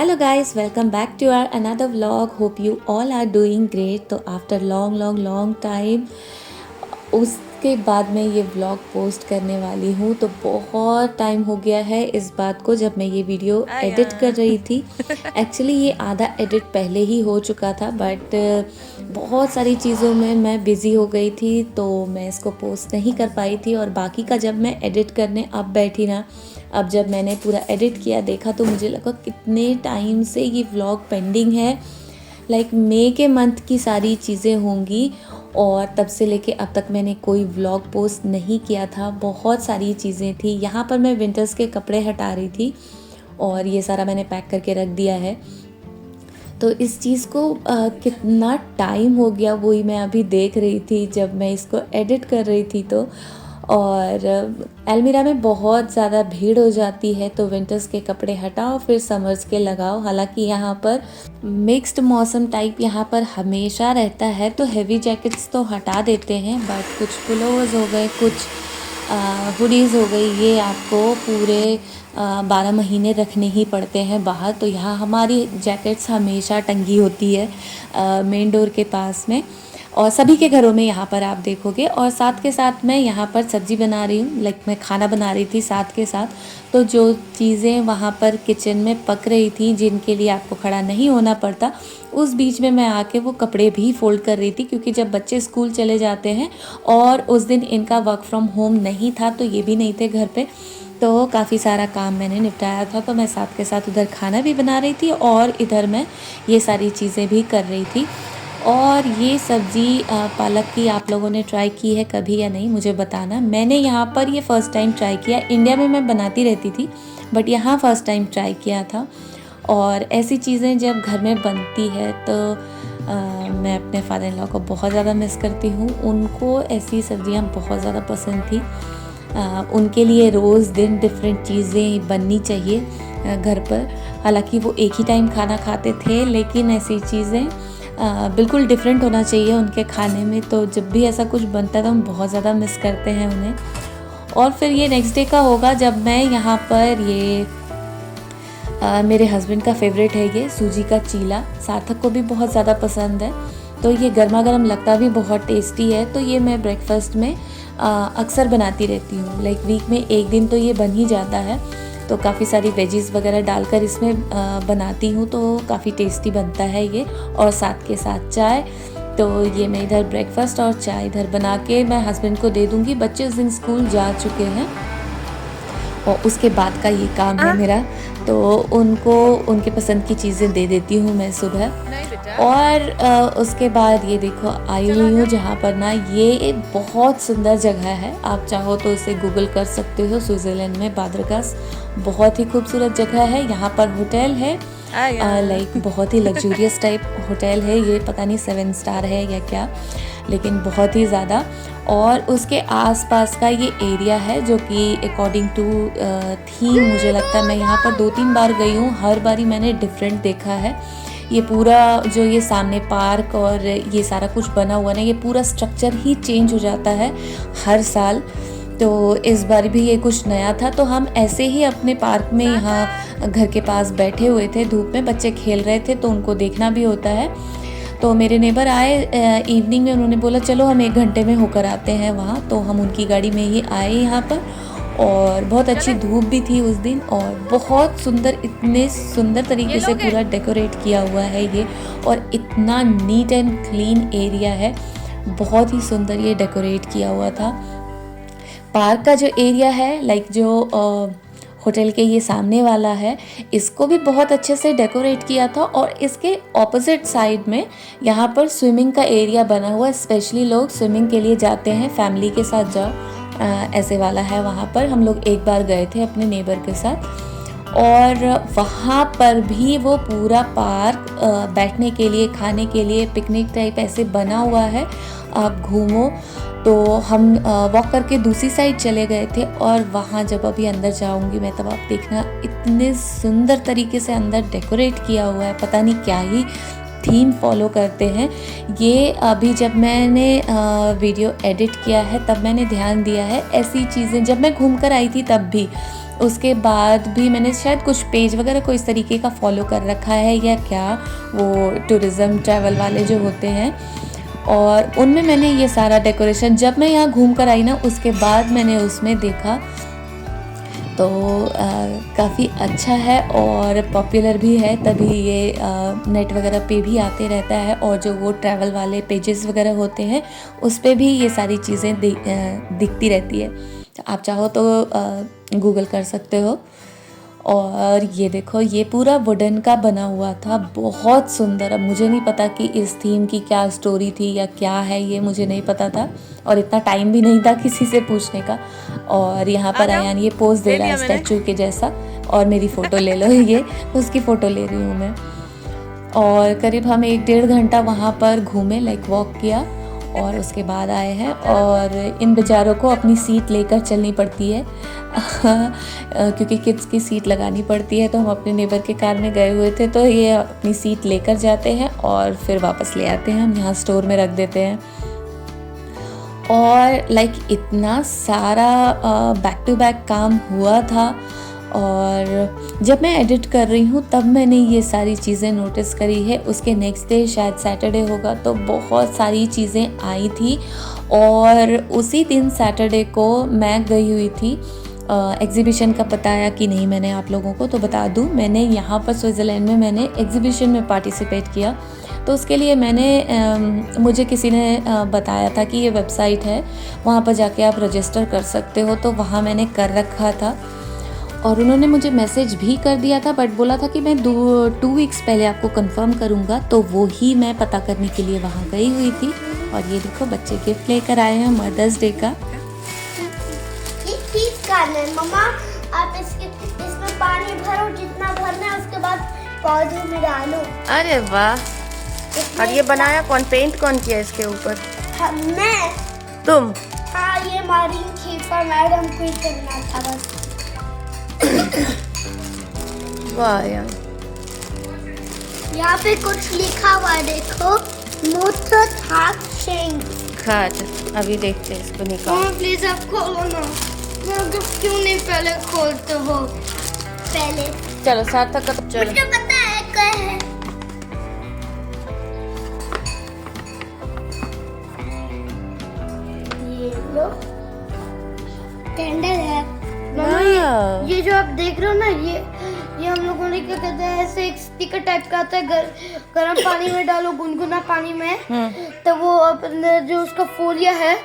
Hello guys, welcome back to our another vlog. Hope you all are doing great. तो after long long long time उसके बाद मैं ये vlog post करने वाली हूँ। तो बहुत टाइम हो गया है इस बात को जब मैं ये वीडियो एडिट कर रही थी। एक्चुअली ये आधा एडिट पहले ही हो चुका था, बट बहुत सारी चीज़ों में मैं बिज़ी हो गई थी तो मैं इसको पोस्ट नहीं कर पाई थी। और बाकी का जब मैं एडिट करने अब बैठी ना, अब जब मैंने पूरा एडिट किया देखा तो मुझे लगा कितने टाइम से ये व्लॉग पेंडिंग है। लाइक मई के मंथ की सारी चीज़ें होंगी और तब से लेके अब तक मैंने कोई व्लॉग पोस्ट नहीं किया था। बहुत सारी चीज़ें थी। यहाँ पर मैं विंटर्स के कपड़े हटा रही थी और ये सारा मैंने पैक करके रख दिया है। तो इस चीज़ को कितना टाइम हो गया वही मैं अभी देख रही थी जब मैं इसको एडिट कर रही थी। तो और अलमीरा में बहुत ज़्यादा भीड़ हो जाती है तो विंटर्स के कपड़े हटाओ फिर समर्स के लगाओ। हालांकि यहाँ पर मिक्स्ड मौसम टाइप यहाँ पर हमेशा रहता है तो हेवी जैकेट्स तो हटा देते हैं, बट कुछ पुलोवर्स हो गए, कुछ हुडीज़ हो गई, ये आपको पूरे 12 महीने रखने ही पड़ते हैं बाहर। तो यहाँ हमारी जैकेट्स हमेशा टंगी होती है मेन डोर के पास में और सभी के घरों में यहाँ पर आप देखोगे। और साथ के साथ मैं यहाँ पर सब्ज़ी बना रही हूँ, लाइक मैं खाना बना रही थी साथ के साथ। तो जो चीज़ें वहाँ पर किचन में पक रही थी जिनके लिए आपको खड़ा नहीं होना पड़ता, उस बीच में मैं आके वो कपड़े भी फोल्ड कर रही थी क्योंकि जब बच्चे स्कूल चले जाते हैं और उस दिन इनका वर्क फ्रॉम होम नहीं था तो ये भी नहीं थे घर पे, तो काफ़ी सारा काम मैंने निपटाया था। तो मैं साथ के साथ उधर खाना भी बना रही थी और इधर मैं ये सारी चीज़ें भी कर रही थी। और ये सब्ज़ी पालक की आप लोगों ने ट्राई की है कभी या नहीं मुझे बताना। मैंने यहाँ पर ये फ़र्स्ट टाइम ट्राई किया। इंडिया में मैं बनाती रहती थी बट यहाँ फ़र्स्ट टाइम ट्राई किया था। और ऐसी चीज़ें जब घर में बनती है तो मैं अपने फादर इन लॉ को बहुत ज़्यादा मिस करती हूँ। उनको ऐसी सब्ज़ियाँ बहुत ज़्यादा पसंद थी। उनके लिए रोज़ दिन डिफरेंट चीज़ें बननी चाहिए घर पर। हालांकि वो एक ही टाइम खाना खाते थे लेकिन ऐसी चीज़ें बिल्कुल डिफरेंट होना चाहिए उनके खाने में। तो जब भी ऐसा कुछ बनता है तो हम बहुत ज़्यादा मिस करते हैं उन्हें। और फिर ये नेक्स्ट डे का होगा जब मैं यहाँ पर ये मेरे हस्बैंड का फेवरेट है ये सूजी का चीला, सार्थक को भी बहुत ज़्यादा पसंद है। तो ये गर्मा गर्म लगता भी बहुत टेस्टी है। तो ये मैं ब्रेकफास्ट में अक्सर बनाती रहती हूँ। लाइक वीक में एक दिन तो ये बन ही जाता है। तो काफ़ी सारी वेजीज़ वगैरह डालकर इसमें बनाती हूँ तो काफ़ी टेस्टी बनता है ये। और साथ के साथ चाय। तो ये मैं इधर ब्रेकफास्ट और चाय इधर बना के मैं हस्बैंड को दे दूँगी। बच्चे उस दिन स्कूल जा चुके हैं और उसके बाद का ये काम है मेरा। तो उनको उनके पसंद की चीज़ें दे देती हूँ मैं सुबह। और उसके बाद ये देखो आई हुई हूँ जहाँ पर ना ये एक बहुत सुंदर जगह है। आप चाहो तो इसे गूगल कर सकते हो। स्विट्ज़रलैंड में बादरगास बहुत ही खूबसूरत जगह है। यहाँ पर होटल है, लाइक बहुत ही लग्जूरियस टाइप होटल है ये। पता नहीं 7 स्टार है या क्या, लेकिन बहुत ही ज़्यादा। और उसके आसपास का ये एरिया है जो कि अकॉर्डिंग टू थीम मुझे लगता है, मैं यहाँ पर 2-3 बार गई हूँ, हर बारी मैंने डिफरेंट देखा है। ये पूरा जो ये सामने पार्क और ये सारा कुछ बना हुआ ना, ये पूरा स्ट्रक्चर ही चेंज हो जाता है हर साल। तो इस बार भी ये कुछ नया था। तो हम ऐसे ही अपने पार्क में यहाँ घर के पास बैठे हुए थे, धूप में बच्चे खेल रहे थे तो उनको देखना भी होता है। तो मेरे नेबर आए इवनिंग में, उन्होंने बोला चलो हम 1 घंटे में होकर आते हैं वहाँ। तो हम उनकी गाड़ी में ही आए यहाँ पर और बहुत अच्छी धूप भी थी उस दिन और बहुत सुंदर, इतने सुंदर तरीके से पूरा डेकोरेट किया हुआ है ये। और इतना नीट एंड क्लीन एरिया है, बहुत ही सुंदर ये डेकोरेट किया हुआ था। पार्क का जो एरिया है, लाइक जो होटल के ये सामने वाला है, इसको भी बहुत अच्छे से डेकोरेट किया था। और इसके ऑपोजिट साइड में यहाँ पर स्विमिंग का एरिया बना हुआ है। स्पेशली लोग स्विमिंग के लिए जाते हैं, फैमिली के साथ जाओ, ऐसे वाला है वहाँ पर। हम लोग एक बार गए थे अपने नेबर के साथ और वहाँ पर भी वो पूरा पार्क बैठने के लिए, खाने के लिए, पिकनिक टाइप ऐसे बना हुआ है। आप घूमो। तो हम वॉक करके दूसरी साइड चले गए थे और वहाँ जब अभी अंदर जाऊँगी मैं तब आप देखना, इतने सुंदर तरीके से अंदर डेकोरेट किया हुआ है। पता नहीं क्या ही थीम फॉलो करते हैं ये। अभी जब मैंने वीडियो एडिट किया है तब मैंने ध्यान दिया है ऐसी चीज़ें, जब मैं घूम कर आई थी तब भी उसके बाद भी मैंने शायद कुछ पेज वगैरह को इस तरीके का फॉलो कर रखा है या क्या, वो टूरिज़्म ट्रैवल वाले जो होते हैं, और उनमें मैंने ये सारा डेकोरेशन जब मैं यहाँ घूम कर आई ना उसके बाद मैंने उसमें देखा, तो काफ़ी अच्छा है और पॉपुलर भी है, तभी ये नेट वगैरह पे भी आते रहता है, और जो वो ट्रैवल वाले पेजेस वगैरह होते हैं उस पे भी ये सारी चीज़ें दिखती रहती है। तो आप चाहो तो गूगल कर सकते हो। और ये देखो, ये पूरा वुडन का बना हुआ था, बहुत सुंदर। अब मुझे नहीं पता कि इस थीम की क्या स्टोरी थी या क्या है, ये मुझे नहीं पता था और इतना टाइम भी नहीं था किसी से पूछने का। और यहाँ पर अयान ये पोज दे रहा है स्टैचू के जैसा, और मेरी फ़ोटो ले लो, ये उसकी फ़ोटो ले रही हूँ मैं। और करीब हम 1-1.5 घंटा वहाँ पर घूमे, लाइक वॉक किया, और उसके बाद आए हैं। और इन बेचारों को अपनी सीट लेकर चलनी पड़ती है क्योंकि किड्स की सीट लगानी पड़ती है, तो हम अपने नेबर के कार में गए हुए थे, तो ये अपनी सीट लेकर जाते हैं और फिर वापस ले आते हैं, हम यहाँ स्टोर में रख देते हैं। और लाइक इतना सारा बैक टू बैक काम हुआ था, और जब मैं एडिट कर रही हूँ तब मैंने ये सारी चीज़ें नोटिस करी है। उसके नेक्स्ट डे शायद सैटरडे होगा, तो बहुत सारी चीज़ें आई थी। और उसी दिन सैटरडे को मैं गई हुई थी एग्ज़िबिशन का, बताया कि नहीं मैंने आप लोगों को, तो बता दूँ, मैंने यहाँ पर स्विट्ज़रलैंड में मैंने एग्ज़िबिशन में पार्टिसिपेट किया। तो उसके लिए मुझे किसी ने बताया था कि ये वेबसाइट है, वहाँ पर जाके आप रजिस्टर कर सकते हो, तो वहाँ मैंने कर रखा था। और उन्होंने मुझे मैसेज भी कर दिया था, बट बोला था कि मैं 2 वीक्स पहले आपको कंफर्म करूँगा, तो वो ही मैं पता करने के लिए वहाँ गई हुई थी। और ये देखो, बच्चे गिफ्ट लेकर आए हैं मदर्स डे का। ये ठीक करना है मम्मा, आप इसमें पानी भरो जितना भरना है, उसके बाद पौधे में डालो। अरे वाह! और ये बनाया कौन, पेंट कौन किया इसके ऊपर? मैं। तुम? हाँ, ये मारीन खीफा मैडम को ही करना था बस। वाह यार, यहाँ पे कुछ लिखा हुआ है, देखो, मुत्थाक्षेंग। खाट, अभी देखते हैं इसको निकाल। प्लीज आप खोलो ना, क्यों नहीं पहले खोलते हो? पहले चलो सार्थक का, तो चलो। मुझे पता है क्या है। ये लो, कैंडल है। वाह। ये जो आप देख रहे हो ना, ये हम लोगों ने क्या कहते हैं, ऐसे एक स्टिकर टाइप का आता है, गर्म पानी में डालो, गुनगुना पानी में, तो वो अपने जो उसका फोलिया है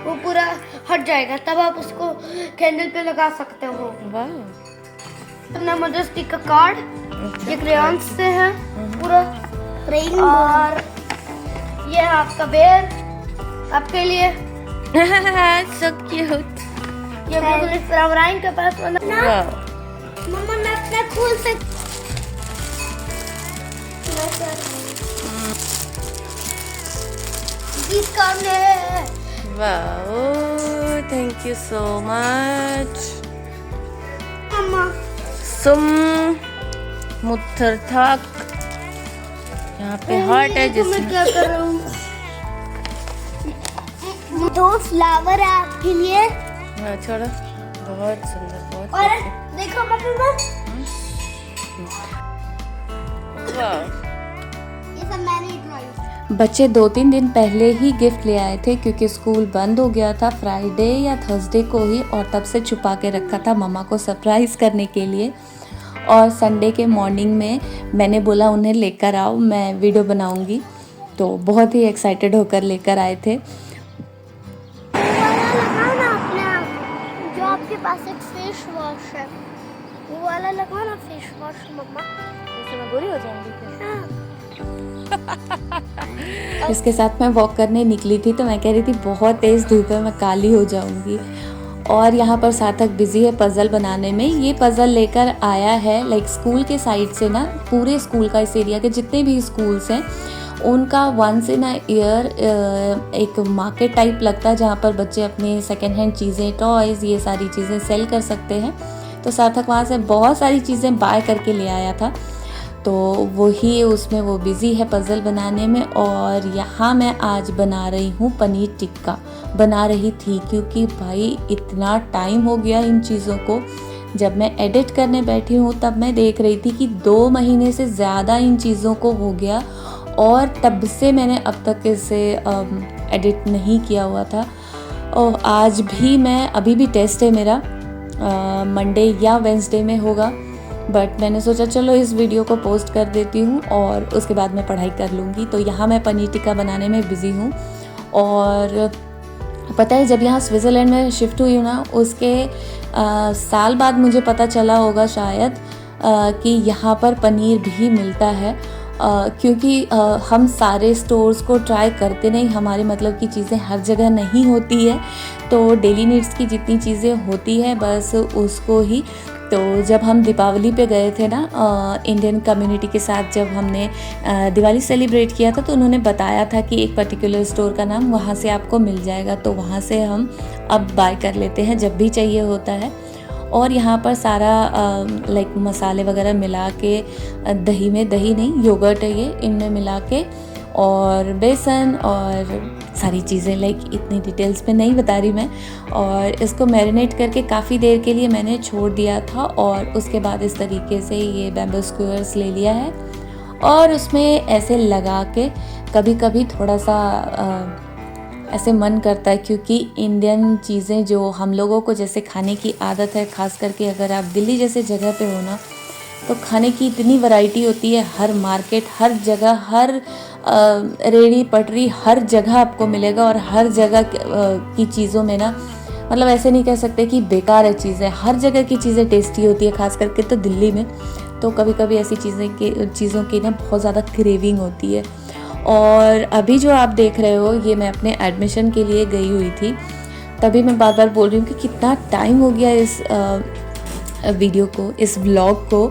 वो पूरा हट जाएगा, तब आप उसको कैंडल पे लगा सकते हो। वाह। अपना मदर स्टिकर कार्ड, ये क्रेयॉन्स से है पूरा, और ये आपका बेर आपके लिए। So cute। ये मुझे फ्रावराइन के पास बना। वाह। मम्मा मैं अपना खोल सकती। वाह, थैंक यू सो मच। मम्मा सुम मुत्थरथक, यहाँ पे हार्ट है मैं जिसमें क्या कर रहा हूँ। 2 फ्लावर है आपके लिए, छोड़ो, बहुत सुंदर, बहुत और देखो मम्मा, वाह। ये सब मैंने ड्राइंग। बच्चे 2-3 दिन पहले ही गिफ्ट ले आए थे, क्योंकि स्कूल बंद हो गया था फ्राइडे या थर्सडे को ही, और तब से छुपा के रखा था मम्मा को सरप्राइज़ करने के लिए। और संडे के मॉर्निंग में मैंने बोला उन्हें लेकर आओ, मैं वीडियो बनाऊंगी, तो बहुत ही एक्साइटेड होकर लेकर आए थे। लगाओ ना अपने आप, जो आपके पास एक फेस वॉश है, वो वाला लगाओ ना फेस वॉश मम्मा। इससे मैं बुरी हो जाऊंगी फिर। हाँ। इसके साथ मैं वॉक करने निकली थी, तो मैं कह रही थी बहुत तेज़ धूप है, मैं काली हो जाऊंगी। और यहाँ पर सार्थक बिजी है पज़ल बनाने में। ये पज़ल लेकर आया है लाइक स्कूल के साइड से ना, पूरे स्कूल का, इस एरिया के जितने भी स्कूल्स हैं उनका वंस इन अ ईयर एक मार्केट टाइप लगता है, जहाँ पर बच्चे अपनी सेकेंड हैंड चीज़ें, टॉयज़, ये सारी चीज़ें सेल कर सकते हैं। तो सार्थक वहाँ से बहुत सारी चीज़ें बाय करके ले आया था, तो वही उसमें वो बिज़ी है पज़ल बनाने में। और यहाँ मैं आज बना रही हूँ पनीर टिक्का, बना रही थी, क्योंकि भाई इतना टाइम हो गया इन चीज़ों को जब मैं एडिट करने बैठी हूँ तब मैं देख रही थी कि 2 महीने से ज़्यादा इन चीज़ों को हो गया और तब से मैंने अब तक इसे एडिट नहीं किया हुआ था। और आज भी मैं अभी भी टेस्ट है मेरा, मंडे या वेंसडे में होगा, बट मैंने सोचा चलो इस वीडियो को पोस्ट कर देती हूँ और उसके बाद मैं पढ़ाई कर लूँगी। तो यहाँ मैं पनीर टिक्का बनाने में बिज़ी हूँ। और पता है जब यहाँ स्विट्ज़रलैंड में शिफ्ट हुई हूँ ना, उसके साल बाद मुझे पता चला होगा शायद कि यहाँ पर पनीर भी मिलता है। क्योंकि हम सारे स्टोर्स को ट्राई करते नहीं, हमारे मतलब की चीज़ें हर जगह नहीं होती है, तो डेली नीड्स की जितनी चीज़ें होती है बस उसको ही। तो जब हम दीपावली पे गए थे ना इंडियन कम्युनिटी के साथ, जब हमने दिवाली सेलिब्रेट किया था, तो उन्होंने बताया था कि एक पर्टिकुलर स्टोर का नाम वहाँ से आपको मिल जाएगा, तो वहाँ से हम अब बाय कर लेते हैं जब भी चाहिए होता है। और यहाँ पर सारा लाइक मसाले वगैरह मिला के, दही में, दही नहीं योगर्ट है ये, इनमें मिला के, और बेसन और सारी चीज़ें, लाइक इतनी डिटेल्स में नहीं बता रही मैं। और इसको मैरिनेट करके काफ़ी देर के लिए मैंने छोड़ दिया था और उसके बाद इस तरीके से ये बैम्बू स्क्यूअर्स ले लिया है और उसमें ऐसे लगा के कभी कभी थोड़ा सा ऐसे मन करता है, क्योंकि इंडियन चीज़ें जो हम लोगों को जैसे खाने की आदत है, ख़ास करके अगर आप दिल्ली जैसे जगह पे हो ना, तो खाने की इतनी वैरायटी होती है, हर मार्केट, हर जगह, हर रेड़ी पटरी, हर जगह आपको मिलेगा। और हर जगह की चीज़ों में ना, मतलब ऐसे नहीं कह सकते कि बेकार है चीज़ें, हर जगह की चीज़ें टेस्टी होती है, ख़ास करके तो दिल्ली में। तो कभी कभी ऐसी चीज़ों की ना बहुत ज़्यादा क्रेविंग होती है। और अभी जो आप देख रहे हो, ये मैं अपने एडमिशन के लिए गई हुई थी, तभी मैं बार बार बोल रही हूँ कि कितना टाइम हो गया इस वीडियो को, इस व्लॉग को,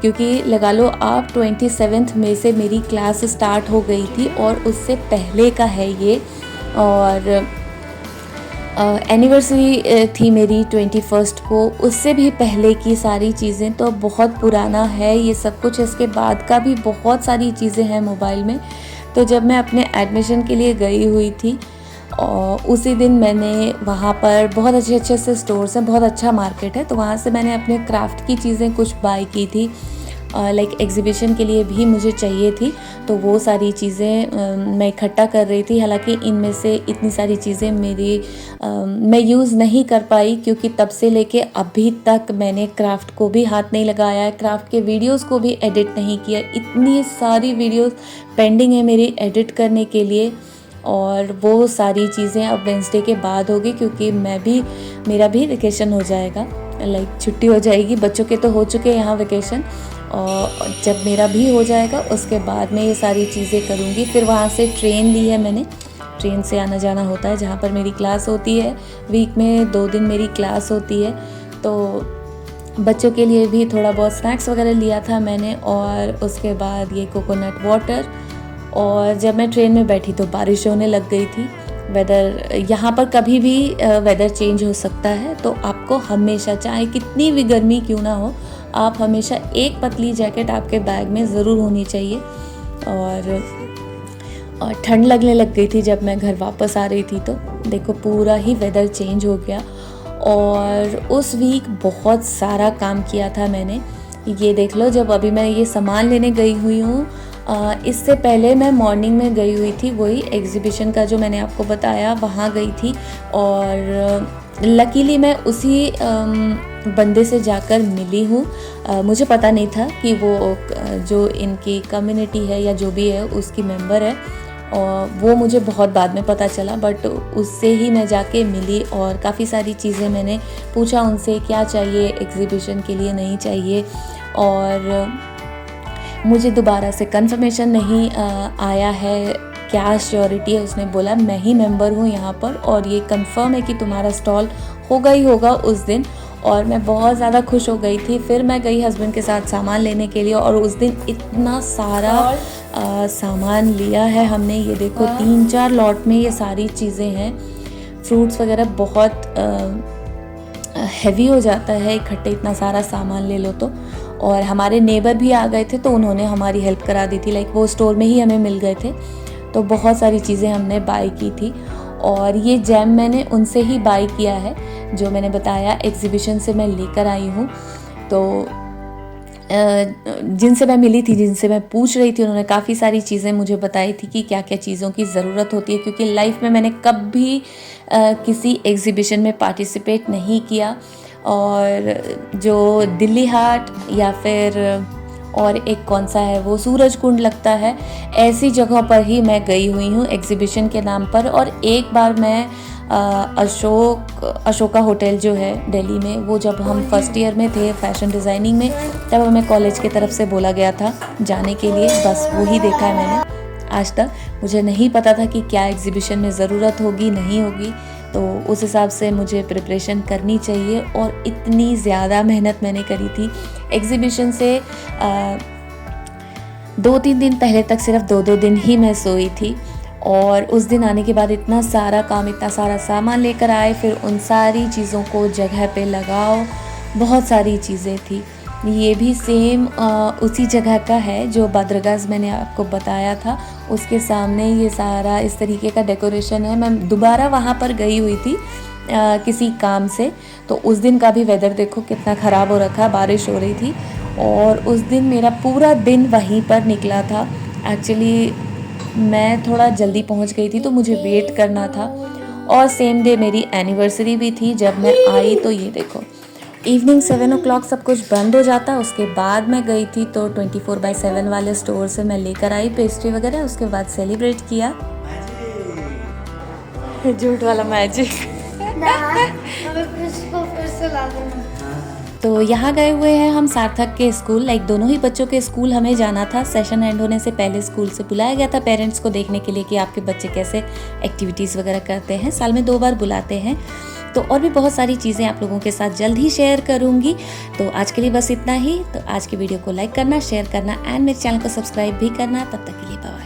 क्योंकि लगा लो आप 27 मई से मेरी क्लास स्टार्ट हो गई थी और उससे पहले का है ये। और एनिवर्सरी थी मेरी 21 को, उससे भी पहले की सारी चीज़ें, तो बहुत पुराना है ये सब कुछ। इसके बाद का भी बहुत सारी चीज़ें हैं मोबाइल में। तो जब मैं अपने एडमिशन के लिए गई हुई थी और उसी दिन मैंने वहाँ पर बहुत अच्छे से स्टोर्स हैं, बहुत अच्छा मार्केट है, तो वहाँ से मैंने अपने क्राफ्ट की चीज़ें कुछ बाय की थी, लाइक एग्जीबिशन के लिए भी मुझे चाहिए थी, तो वो सारी चीज़ें मैं इकट्ठा कर रही थी। हालांकि इनमें से इतनी सारी चीज़ें मैं यूज़ नहीं कर पाई, क्योंकि तब से लेके अभी तक मैंने क्राफ्ट को भी हाथ नहीं लगाया है, क्राफ्ट के वीडियोस को भी एडिट नहीं किया। इतनी सारी वीडियोस पेंडिंग है मेरी एडिट करने के लिए, और वो सारी चीज़ें अब वेंसडे के बाद होगी, क्योंकि मेरा भी वेकेशन हो जाएगा, लाइक छुट्टी हो जाएगी। बच्चों के तो हो चुके हैं यहाँ वेकेशन, और जब मेरा भी हो जाएगा उसके बाद मैं ये सारी चीज़ें करूँगी। फिर वहाँ से ट्रेन ली है मैंने, ट्रेन से आना जाना होता है जहाँ पर मेरी क्लास होती है। वीक में 2 दिन मेरी क्लास होती है, तो बच्चों के लिए भी थोड़ा बहुत स्नैक्स वगैरह लिया था मैंने, और उसके बाद ये कोकोनट वाटर। और जब मैं ट्रेन में बैठी तो बारिश होने लग गई थी। वेदर यहाँ पर कभी भी वेदर चेंज हो सकता है, तो आपको हमेशा, चाहे कितनी भी गर्मी क्यों ना हो, आप हमेशा एक पतली जैकेट आपके बैग में ज़रूर होनी चाहिए। और ठंड लगने लग गई थी जब मैं घर वापस आ रही थी, तो देखो पूरा ही वेदर चेंज हो गया। और उस वीक बहुत सारा काम किया था मैंने, ये देख लो। जब अभी मैं ये सामान लेने गई हुई हूँ, इससे पहले मैं मॉर्निंग में गई हुई थी, वही एग्जीबिशन का जो मैंने आपको बताया, वहाँ गई थी। और लकीली मैं उसी बंदे से जाकर मिली हूँ। मुझे पता नहीं था कि वो जो इनकी कम्युनिटी है या जो भी है उसकी मेंबर है, और वो मुझे बहुत बाद में पता चला, बट उससे ही मैं जाके मिली और काफ़ी सारी चीज़ें मैंने पूछा उनसे, क्या चाहिए एग्जीबिशन के लिए, नहीं चाहिए। और मुझे दोबारा से कंफर्मेशन नहीं आया है, क्या श्योरिटी है। उसने बोला मैं ही मेंबर हूँ यहाँ पर, और ये कंफर्म है कि तुम्हारा स्टॉल होगा ही होगा उस दिन। और मैं बहुत ज़्यादा खुश हो गई थी। फिर मैं गई हस्बैंड के साथ सामान लेने के लिए, और उस दिन इतना सारा सामान लिया है हमने। ये देखो 3-4 लॉट में ये सारी चीज़ें हैं। फ्रूट्स वगैरह बहुत हैवी हो जाता है इकट्ठे इतना सारा सामान ले लो तो। और हमारे नेबर भी आ गए थे, तो उन्होंने हमारी हेल्प करा दी थी, लाइक वो स्टोर में ही हमें मिल गए थे, तो बहुत सारी चीज़ें हमने बाय की थी। और ये जैम मैंने उनसे ही बाय किया है, जो मैंने बताया एग्जीबिशन से मैं लेकर आई हूँ। तो जिनसे मैं मिली थी, जिनसे मैं पूछ रही थी, उन्होंने काफ़ी सारी चीज़ें मुझे बताई थी कि क्या क्या चीज़ों की ज़रूरत होती है, क्योंकि लाइफ में मैंने कभी किसी एग्जीबिशन में पार्टिसिपेट नहीं किया। और जो दिल्ली हाट या फिर और एक कौन सा है वो सूरज कुंड लगता है, ऐसी जगह पर ही मैं गई हुई हूँ एग्जीबिशन के नाम पर। और एक बार मैं अशोका होटल जो है दिल्ली में, वो जब हम फर्स्ट ईयर में थे फैशन डिज़ाइनिंग में, तब हमें कॉलेज की तरफ से बोला गया था जाने के लिए, बस वो ही देखा है मैंने आज तक। मुझे नहीं पता था कि क्या एग्जीबिशन में ज़रूरत होगी नहीं होगी, तो उस हिसाब से मुझे प्रिपरेशन करनी चाहिए। और इतनी ज़्यादा मेहनत मैंने करी थी एग्जीबिशन से 2-3 दिन पहले तक सिर्फ 2-2 दिन ही मैं सोई थी। और उस दिन आने के बाद इतना सारा काम, इतना सारा सामान लेकर आए, फिर उन सारी चीज़ों को जगह पे लगाओ, बहुत सारी चीज़ें थी। ये भी सेम उसी जगह का है जो बद्रगाज़ मैंने आपको बताया था, उसके सामने ये सारा इस तरीके का डेकोरेशन है। मैं दोबारा वहाँ पर गई हुई थी किसी काम से, तो उस दिन का भी वेदर देखो कितना ख़राब हो रखा, बारिश हो रही थी। और उस दिन मेरा पूरा दिन वहीं पर निकला था। एक्चुअली मैं थोड़ा जल्दी पहुंच गई थी, तो मुझे वेट करना था। और सेम डे मेरी एनिवर्सरी भी थी। जब मैं आई तो ये देखो इवनिंग 7 o'clock सब कुछ बंद हो जाता। उसके बाद मैं गई थी तो 24/7 वाले स्टोर से मैं लेकर आई पेस्ट्री वगैरह, उसके बाद सेलिब्रेट किया। झूठ वाला मैजिक। फिर से ला देना। तो यहाँ गए हुए हैं हम सार्थक के स्कूल, लाइक दोनों ही बच्चों के स्कूल हमें जाना था। सेशन एंड होने से पहले स्कूल से बुलाया गया था पेरेंट्स को देखने के लिए कि आपके बच्चे कैसे एक्टिविटीज़ वगैरह करते हैं। साल में 2 बार बुलाते हैं। तो और भी बहुत सारी चीज़ें आप लोगों के साथ जल्द ही शेयर करूँगी। तो आज के लिए बस इतना ही। तो आज की वीडियो को लाइक करना, शेयर करना एंड मेरे चैनल को सब्सक्राइब भी करना। तब तक के लिए बाय।